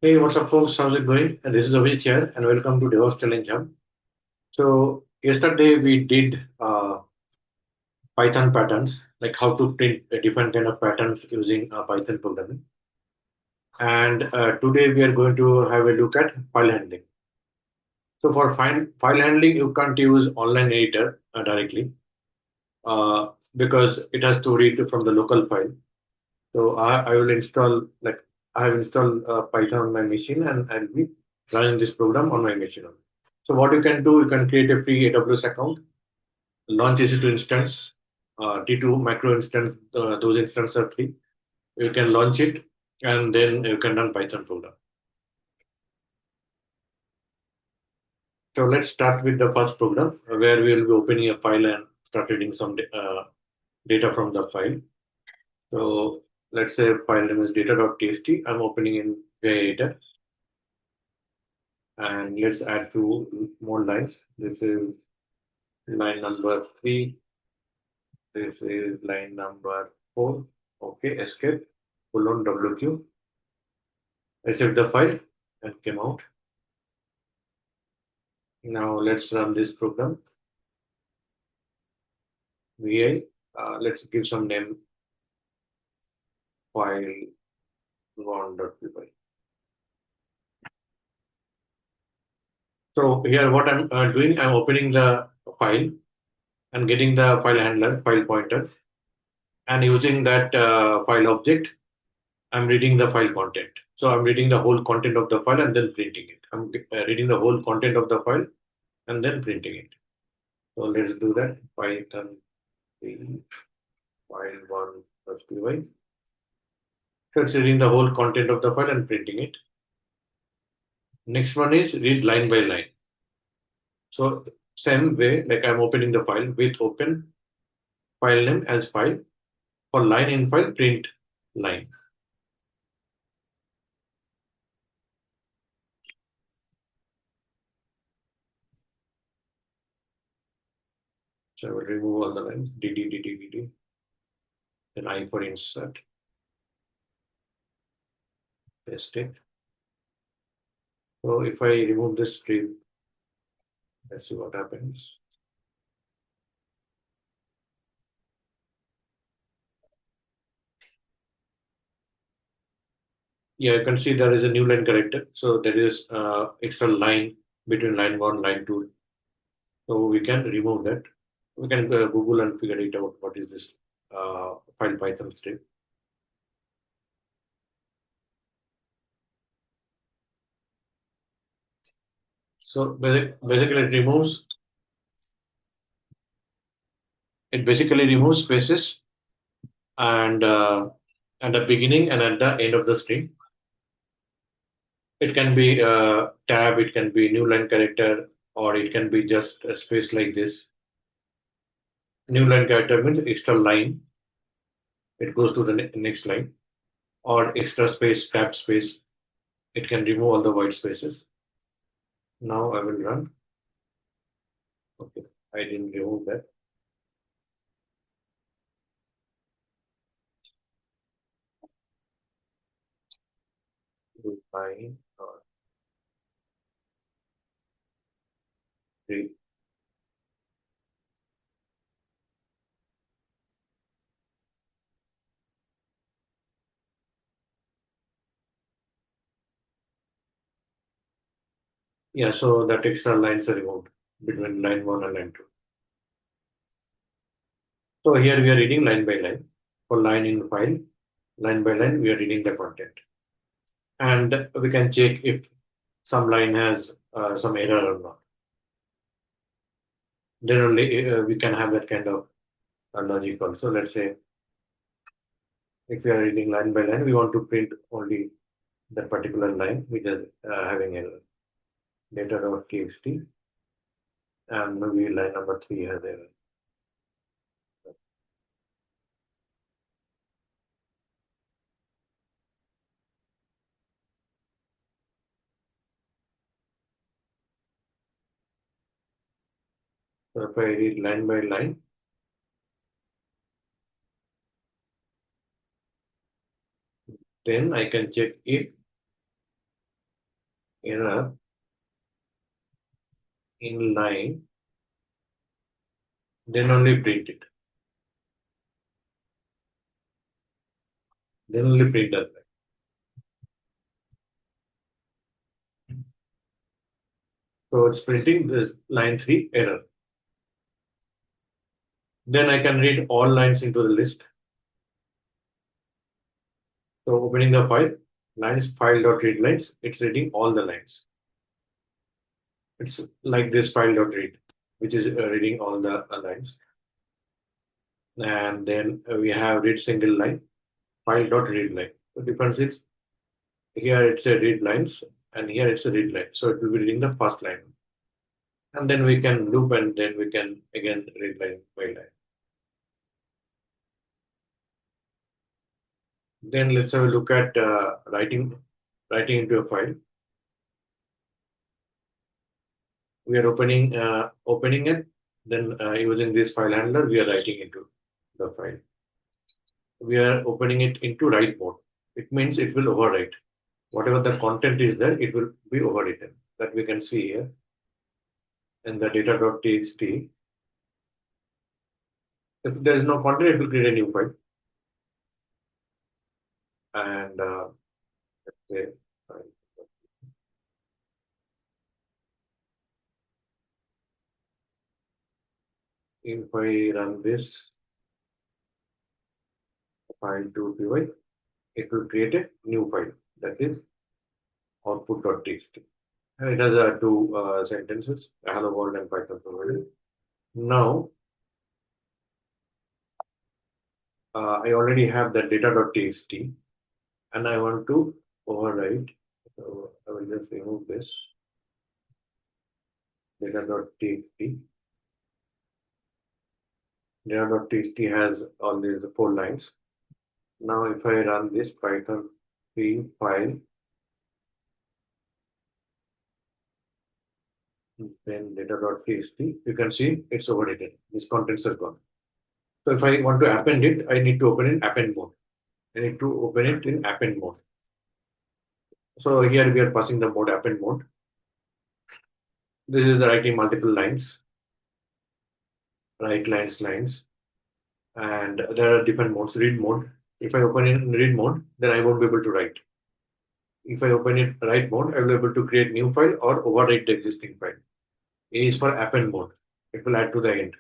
Hey, what's up, folks? How's it going? And this is Avich here, and welcome to Devops Challenge Hub. So, yesterday we did Python patterns, like how to print different kind of patterns using Python programming. And today we are going to have a look at file handling. So, for file handling, you can't use online editor directly uh, because it has to read from the local file. So, I will install, like, I have installed Python on my machine, and I'll be running this program on my machine. So what you can do, you can create a free AWS account, launch EC2 instance, T2 macro instance, those instances are free. You can launch it and then you can run Python program. So let's start with the first program where we will be opening a file and start reading some data from the file. So let's say file name is data.txt. I'm opening in Day8 and let's add two more lines. This is line number 3. This is line number 4. Okay, escape, pull on WQ. I saved the file and came out. Now let's run this program. VI, let's give some name file one.py. So here what I'm doing, I'm opening the file and getting the file handler, file pointer, and using that file object, I'm reading the file content. So I'm reading the whole content of the file and then printing it. I'm reading the whole content of the file and then printing it. So let's do that. Python 3 file one.py. So it's reading the whole content of the file and printing it. Next one is read line by line. So same way, like I'm opening the file with open file name as file. For line in file, print line. So I will remove all the lines, dd, then I for insert, paste it. So if I remove this string, let's see what happens. Yeah, you can see there is a new line character. So there is extra line between line 1, line 2. So we can remove that. We can Google and figure it out what is this file Python string. So basically it basically removes spaces and at the beginning and at the end of the string. It can be a tab, it can be new line character, or it can be just a space like this. New line character means extra line. It goes to the next line, or extra space, tab space. It can remove all the white spaces. Now I will run. Okay, I didn't remove that. Line three. Yeah, so that extra lines are removed between line 1 and line 2. So here we are reading line by line. For line in file, line by line, we are reading the content. And we can check if some line has some error or not. Then only we can have that kind of logic also. Let's say if we are reading line by line, we want to print only that particular line which is having error. Data.txt and maybe line number 3 has error. So if I read line by line, then I can check if error in line, then only print it. Then only print that line. So it's printing this line 3 error. Then I can read all lines into the list. So opening the file, lines file.read lines, it's reading all the lines. It's like this file.read, which is reading all the lines. And then we have read single line, file.read line. The difference is here it's a read lines and here it's a read line. So it will be reading the first line. And then we can loop and then we can again read line by line. Then let's have a look at writing into a file. We are opening it, then using this file handler, we are writing into the file. We are opening it into write mode. It means it will overwrite. Whatever the content is there, it will be overwritten. That we can see here in the data.txt. If there is no content, it will create a new file. And let's say, if I run this file to py, it will create a new file, that is output.txt. And it has two sentences, hello world and Python provided. Now, I already have the data.txt and I want to overwrite. So I will just remove this data.txt. Data.txt has all these 4 lines. Now, if I run this Python p file, then data.txt, you can see it's overwritten. These contents are gone. So if I want to append it, I need to open in append mode. I need to open it in append mode. So here we are passing the mode append mode. This is the writing multiple lines, write lines, and there are different modes. Read mode. If I open in read mode, then I won't be able to write. If I open it write mode, I will be able to create new file or overwrite the existing file. A is for append mode. It will add to the end.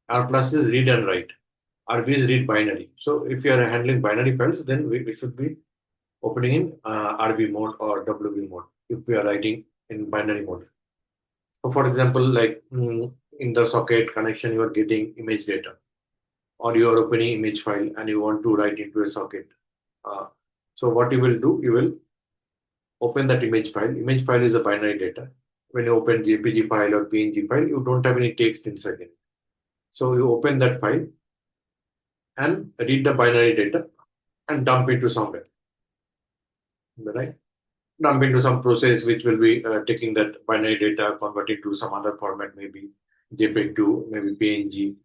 R plus is read and write. RB is read binary. So if you are handling binary files, then we should be opening in RB mode or WB mode if we are writing in binary mode. So for example, like in the socket connection, you are getting image data, or you are opening image file and you want to write into a socket. So what you will do, you will open that image file. Image file is a binary data. When you open JPG file or PNG file, you don't have any text inside it. So you open that file and read the binary data and dump into somewhere, right? Dump into some process which will be taking that binary data, converting to some other format, maybe JPEG to maybe PNG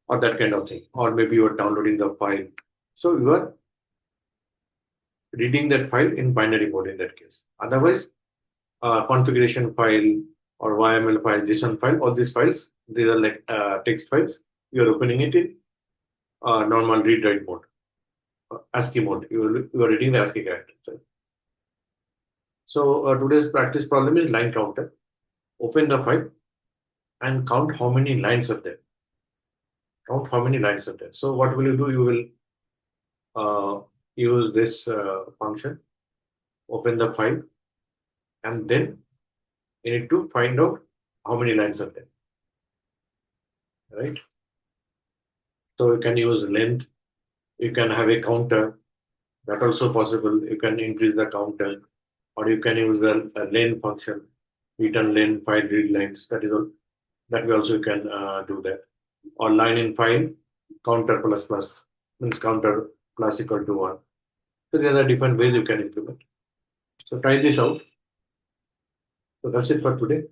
or that kind of thing. Or maybe you are downloading the file. So you are reading that file in binary mode in that case. Otherwise, configuration file or YML file, JSON file, all these files, these are like text files. You are opening it in normal read-write mode, ASCII mode. You are reading the ASCII character. So today's practice problem is line counter. Open the file and count how many lines are there. Count how many lines are there. So what will you do? You will use this function, open the file, and then you need to find out how many lines are there, right? So you can use length, you can have a counter, that also possible. You can increase the counter, or you can use a len function, return len file read lines, that is all. That we also can do that. Or line in file, counter plus plus, means counter plus equal to 1. So there are different ways you can implement. So try this out. So that's it for today.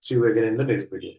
See you again in the next video.